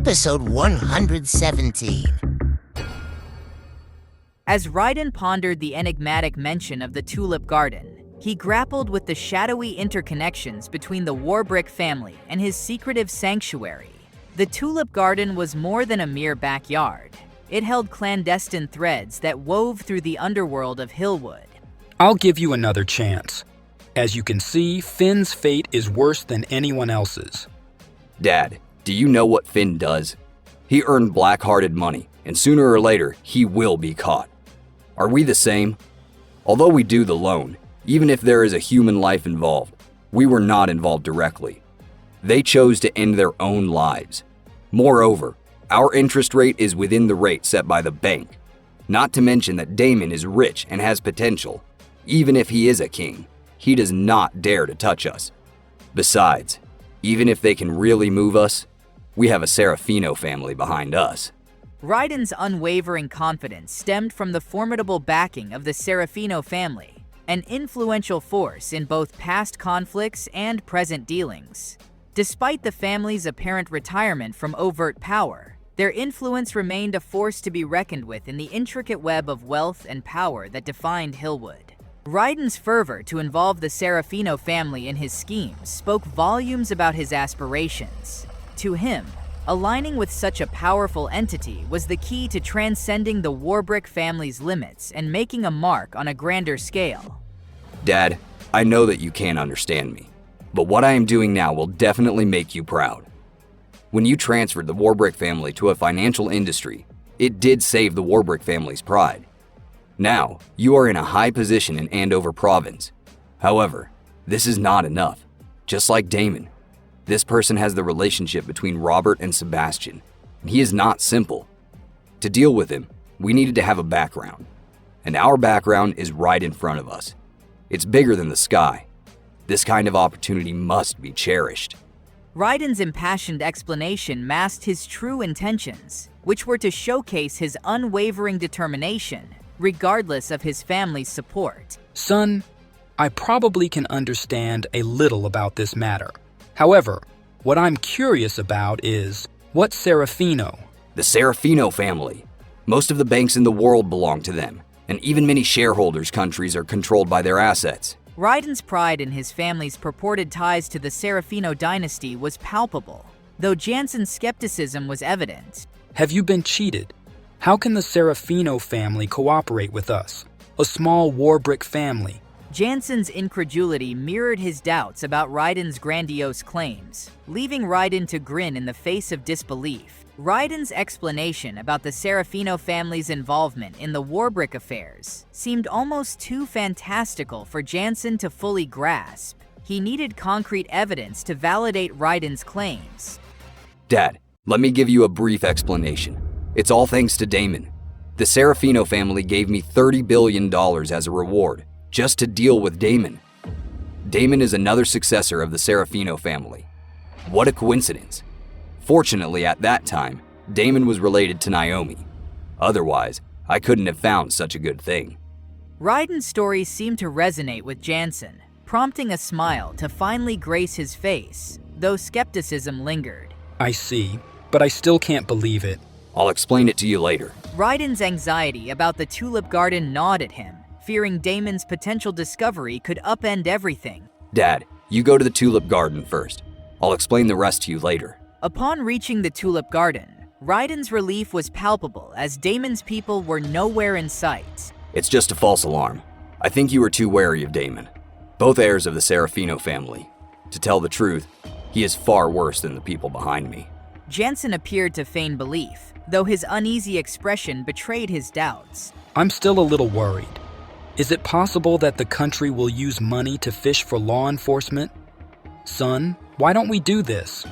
Episode 117. As Raiden pondered the enigmatic mention of the Tulip Garden, he grappled with the shadowy interconnections between the Warbrick family and his secretive sanctuary. The Tulip Garden was more than a mere backyard. It held clandestine threads that wove through the underworld of Hillwood. I'll give you another chance. As you can see, Finn's fate is worse than anyone else's. Dad, do you know what Finn does? He earned black-hearted money, and sooner or later, he will be caught. Are we the same? Although we do the loan, even if there is a human life involved, we were not involved directly. They chose to end their own lives. Moreover, our interest rate is within the rate set by the bank. Not to mention that Damon is rich and has potential. Even if he is a king, he does not dare to touch us. Besides, even if they can really move us, we have a Serafino family behind us. Raiden's unwavering confidence stemmed from the formidable backing of the Serafino family, an influential force in both past conflicts and present dealings. Despite the family's apparent retirement from overt power, their influence remained a force to be reckoned with in the intricate web of wealth and power that defined Hillwood. Raiden's fervor to involve the Serafino family in his schemes spoke volumes about his aspirations. To him, aligning with such a powerful entity was the key to transcending the Warbrick family's limits and making a mark on a grander scale. Dad, I know that you can't understand me, but what I am doing now will definitely make you proud. When you transferred the Warbrick family to a financial industry, it did save the Warbrick family's pride. Now, you are in a high position in Andover Province. However, this is not enough. Just like Damon, this person has the relationship between Robert and Sebastian, and he is not simple. To deal with him, we needed to have a background, and our background is right in front of us. It's bigger than the sky. This kind of opportunity must be cherished. Raiden's impassioned explanation masked his true intentions, which were to showcase his unwavering determination, regardless of his family's support. Son, I probably can understand a little about this matter. However, what I'm curious about is, what's Serafino? The Serafino family. Most of the banks in the world belong to them, and even many shareholders' countries are controlled by their assets. Raiden's pride in his family's purported ties to the Serafino dynasty was palpable, though Jansen's skepticism was evident. Have you been cheated? How can the Serafino family cooperate with us, a small Warbrick family? Jansen's incredulity mirrored his doubts about Raiden's grandiose claims, leaving Raiden to grin in the face of disbelief. Raiden's explanation about the Serafino family's involvement in the Warbrick affairs seemed almost too fantastical for Jansen to fully grasp. He needed concrete evidence to validate Raiden's claims. Dad, let me give you a brief explanation. It's all thanks to Damon. The Serafino family gave me $30 billion as a reward, just to deal with Damon. Damon is another successor of the Serafino family. What a coincidence. Fortunately, at that time, Damon was related to Naomi. Otherwise, I couldn't have found such a good thing. Raiden's story seemed to resonate with Jansen, prompting a smile to finally grace his face, though skepticism lingered. I see, but I still can't believe it. I'll explain it to you later. Raiden's anxiety about the Tulip Garden gnawed at him, fearing Damon's potential discovery could upend everything. Dad, you go to the Tulip Garden first. I'll explain the rest to you later. Upon reaching the Tulip Garden, Raiden's relief was palpable as Damon's people were nowhere in sight. It's just a false alarm. I think you were too wary of Damon. Both heirs of the Serafino family. To tell the truth, he is far worse than the people behind me. Jansen appeared to feign belief, though his uneasy expression betrayed his doubts. I'm still a little worried. Is it possible that the country will use money to fish for law enforcement? Son, why don't we do this?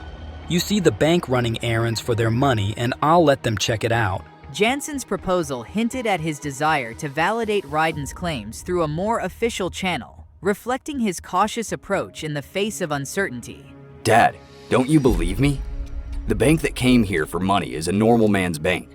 You see the bank running errands for their money, and I'll let them check it out. Jansen's proposal hinted at his desire to validate Raiden's claims through a more official channel, reflecting his cautious approach in the face of uncertainty. Dad, don't you believe me? The bank that came here for money is a normal man's bank.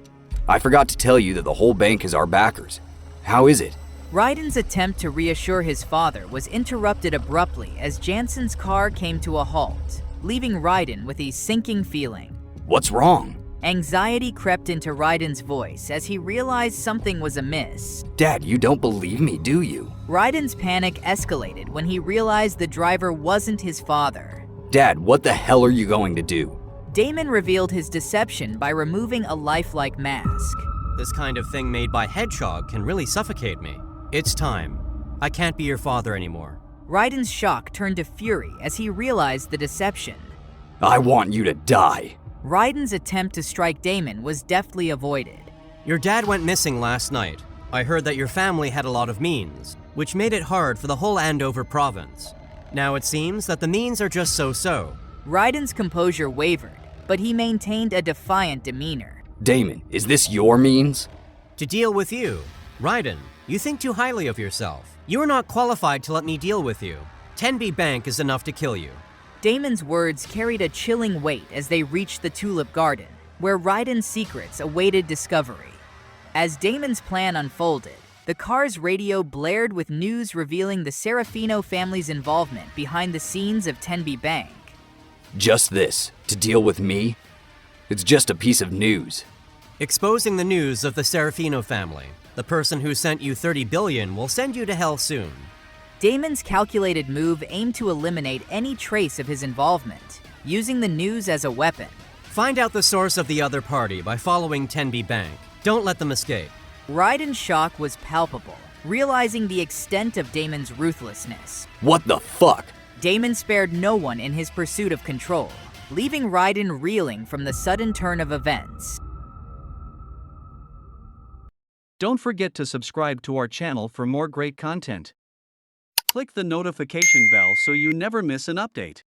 I forgot to tell you that the whole bank is our backers. How is it? Raiden's attempt to reassure his father was interrupted abruptly as Jansen's car came to a halt, leaving Raiden with a sinking feeling. What's wrong? Anxiety crept into Raiden's voice as he realized something was amiss. Dad, you don't believe me, do you? Raiden's panic escalated when he realized the driver wasn't his father. Dad, what the hell are you going to do? Damon revealed his deception by removing a lifelike mask. This kind of thing made by Hedgehog can really suffocate me. It's time. I can't be your father anymore. Raiden's shock turned to fury as he realized the deception. I want you to die. Raiden's attempt to strike Damon was deftly avoided. Your dad went missing last night. I heard that your family had a lot of means, which made it hard for the whole Andover province. Now it seems that the means are just so-so. Raiden's composure wavered, but he maintained a defiant demeanor. Damon, is this your means? To deal with you. Raiden, you think too highly of yourself. You are not qualified to let me deal with you. Tenby Bank is enough to kill you. Damon's words carried a chilling weight as they reached the Tulip Garden, where Raiden's secrets awaited discovery. As Damon's plan unfolded, the car's radio blared with news revealing the Serafino family's involvement behind the scenes of Tenby Bank. Just this, to deal with me? It's just a piece of news. Exposing the news of the Serafino family. The person who sent you 30 billion will send you to hell soon. Damon's calculated move aimed to eliminate any trace of his involvement, using the news as a weapon. Find out the source of the other party by following Tenby Bank. Don't let them escape. Raiden's shock was palpable, realizing the extent of Damon's ruthlessness. What the fuck? Damon spared no one in his pursuit of control, leaving Raiden reeling from the sudden turn of events. Don't forget to subscribe to our channel for more great content. Click the notification bell so you never miss an update.